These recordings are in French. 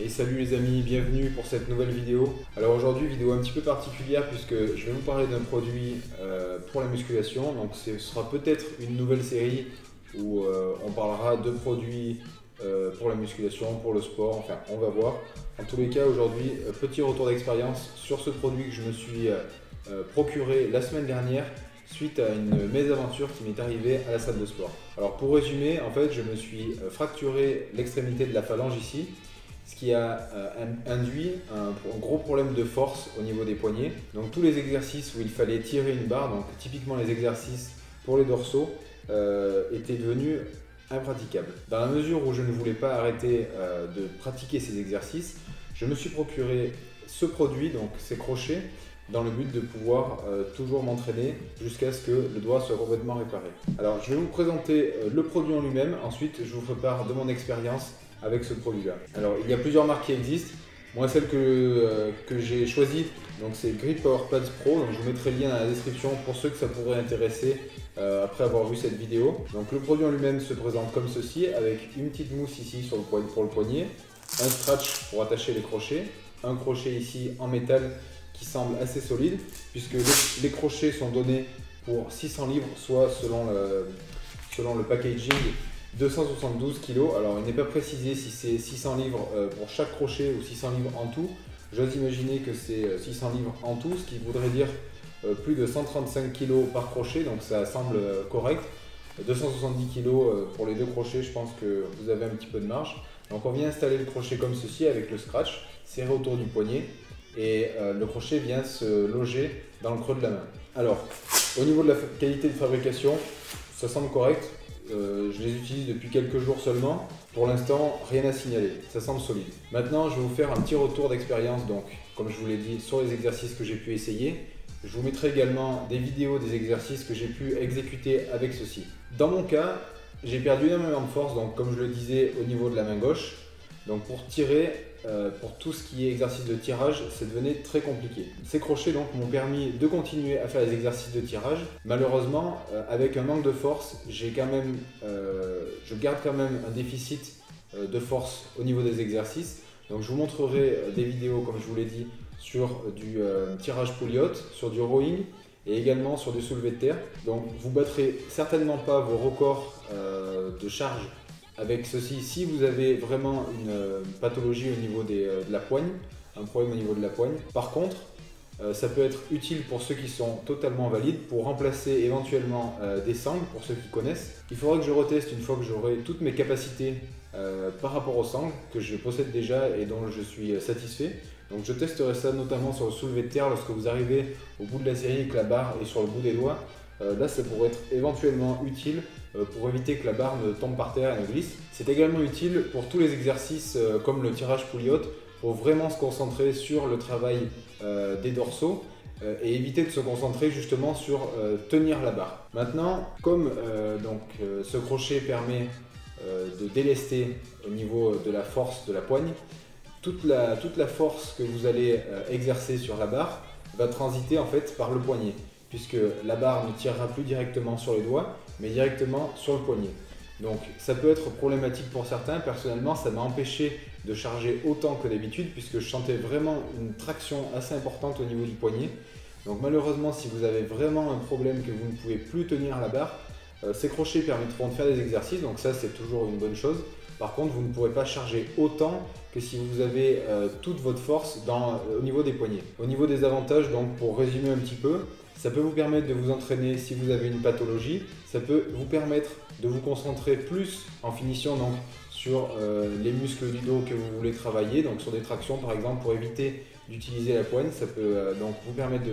Et salut les amis, bienvenue pour cette nouvelle vidéo. Alors aujourd'hui, vidéo un petit peu particulière puisque je vais vous parler d'un produit pour la musculation. Donc ce sera peut-être une nouvelle série où on parlera de produits pour la musculation, pour le sport, enfin on va voir. En tous les cas, aujourd'hui, petit retour d'expérience sur ce produit que je me suis procuré la semaine dernière suite à une mésaventure qui m'est arrivée à la salle de sport. Alors pour résumer, en fait, je me suis fracturé l'extrémité de la phalange ici, ce qui a induit un gros problème de force au niveau des poignets. Donc tous les exercices où il fallait tirer une barre, donc typiquement les exercices pour les dorsaux, étaient devenus impraticables. Dans la mesure où je ne voulais pas arrêter de pratiquer ces exercices, je me suis procuré ce produit, donc ces crochets, dans le but de pouvoir toujours m'entraîner jusqu'à ce que le doigt soit complètement réparé. Alors je vais vous présenter le produit en lui-même, ensuite je vous ferai part de mon expérience avec ce produit-là. Alors il y a plusieurs marques qui existent. Moi celle que j'ai choisie, donc c'est Grip Power Pads Pro, donc je vous mettrai le lien dans la description pour ceux que ça pourrait intéresser après avoir vu cette vidéo. Donc le produit en lui-même se présente comme ceci, avec une petite mousse ici sur pour le poignet, un scratch pour attacher les crochets, un crochet ici en métal qui semble assez solide puisque les crochets sont donnés pour 600 livres, soit selon le packaging 272 kg. Alors il n'est pas précisé si c'est 600 livres pour chaque crochet ou 600 livres en tout. J'ose imaginer que c'est 600 livres en tout, ce qui voudrait dire plus de 135 kg par crochet, donc ça semble correct. 270 kg pour les deux crochets, je pense que vous avez un petit peu de marge. Donc on vient installer le crochet comme ceci avec le scratch serré autour du poignet. Et le crochet vient se loger dans le creux de la main. Alors, au niveau de la qualité de fabrication, ça semble correct. Je les utilise depuis quelques jours seulement. Pour l'instant, rien à signaler. Ça semble solide. Maintenant, je vais vous faire un petit retour d'expérience. Donc, comme je vous l'ai dit, sur les exercices que j'ai pu essayer. Je vous mettrai également des vidéos des exercices que j'ai pu exécuter avec ceci. Dans mon cas, j'ai perdu énormément de force. Donc, comme je le disais, au niveau de la main gauche. Donc, pour tirer, pour tout ce qui est exercice de tirage, ça devenait très compliqué. Ces crochets donc m'ont permis de continuer à faire les exercices de tirage. Malheureusement, avec un manque de force, je garde quand même un déficit de force au niveau des exercices. Donc je vous montrerai des vidéos, comme je vous l'ai dit, sur du tirage pulley out, sur du rowing et également sur du soulevé de terre. Donc vous battrez certainement pas vos records de charge avec ceci. Si vous avez vraiment une pathologie au niveau de la poigne, un problème au niveau de la poigne. Par contre, ça peut être utile pour ceux qui sont totalement valides, pour remplacer éventuellement des sangles, pour ceux qui connaissent. Il faudra que je reteste une fois que j'aurai toutes mes capacités par rapport aux sangles, que je possède déjà et dont je suis satisfait. Donc je testerai ça notamment sur le soulevé de terre lorsque vous arrivez au bout de la série et que la barre est sur le bout des doigts. Là, ça pourrait être éventuellement utile pour éviter que la barre ne tombe par terre et ne glisse. C'est également utile pour tous les exercices comme le tirage pulley out, pour vraiment se concentrer sur le travail des dorsaux et éviter de se concentrer justement sur tenir la barre. Maintenant, comme ce crochet permet de délester au niveau de la force de la poigne, toute la force que vous allez exercer sur la barre va transiter en fait par le poignet, puisque la barre ne tirera plus directement sur les doigts, mais directement sur le poignet. Donc ça peut être problématique pour certains. Personnellement, ça m'a empêché de charger autant que d'habitude, puisque je sentais vraiment une traction assez importante au niveau du poignet. Donc malheureusement, si vous avez vraiment un problème que vous ne pouvez plus tenir la barre, ces crochets permettront de faire des exercices, donc ça c'est toujours une bonne chose. Par contre, vous ne pourrez pas charger autant que si vous avez toute votre force au niveau des poignets. Au niveau des avantages, donc pour résumer un petit peu, ça peut vous permettre de vous entraîner si vous avez une pathologie. Ça peut vous permettre de vous concentrer plus en finition donc, sur les muscles du dos que vous voulez travailler, donc sur des tractions par exemple pour éviter d'utiliser la poigne. Ça peut donc vous permettre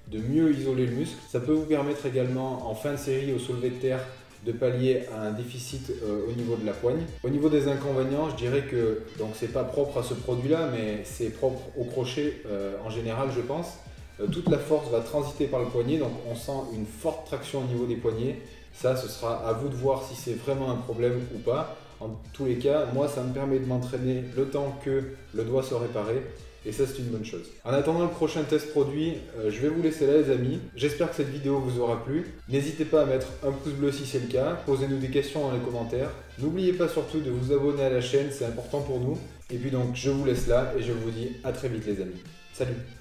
de mieux isoler le muscle. Ça peut vous permettre également en fin de série au soulevé de terre de pallier à un déficit au niveau de la poigne. Au niveau des inconvénients, je dirais que c'est pas propre à ce produit-là, mais c'est propre au crochet en général, je pense. Toute la force va transiter par le poignet, donc on sent une forte traction au niveau des poignets. Ça, ce sera à vous de voir si c'est vraiment un problème ou pas. En tous les cas, moi, ça me permet de m'entraîner le temps que le doigt soit réparé. et ça c'est une bonne chose. En attendant le prochain test produit, je vais vous laisser là les amis. J'espère que cette vidéo vous aura plu. N'hésitez pas à mettre un pouce bleu si c'est le cas, posez-nous des questions dans les commentaires. N'oubliez pas surtout de vous abonner à la chaîne, c'est important pour nous. Et puis donc je vous laisse là et je vous dis à très vite les amis. Salut!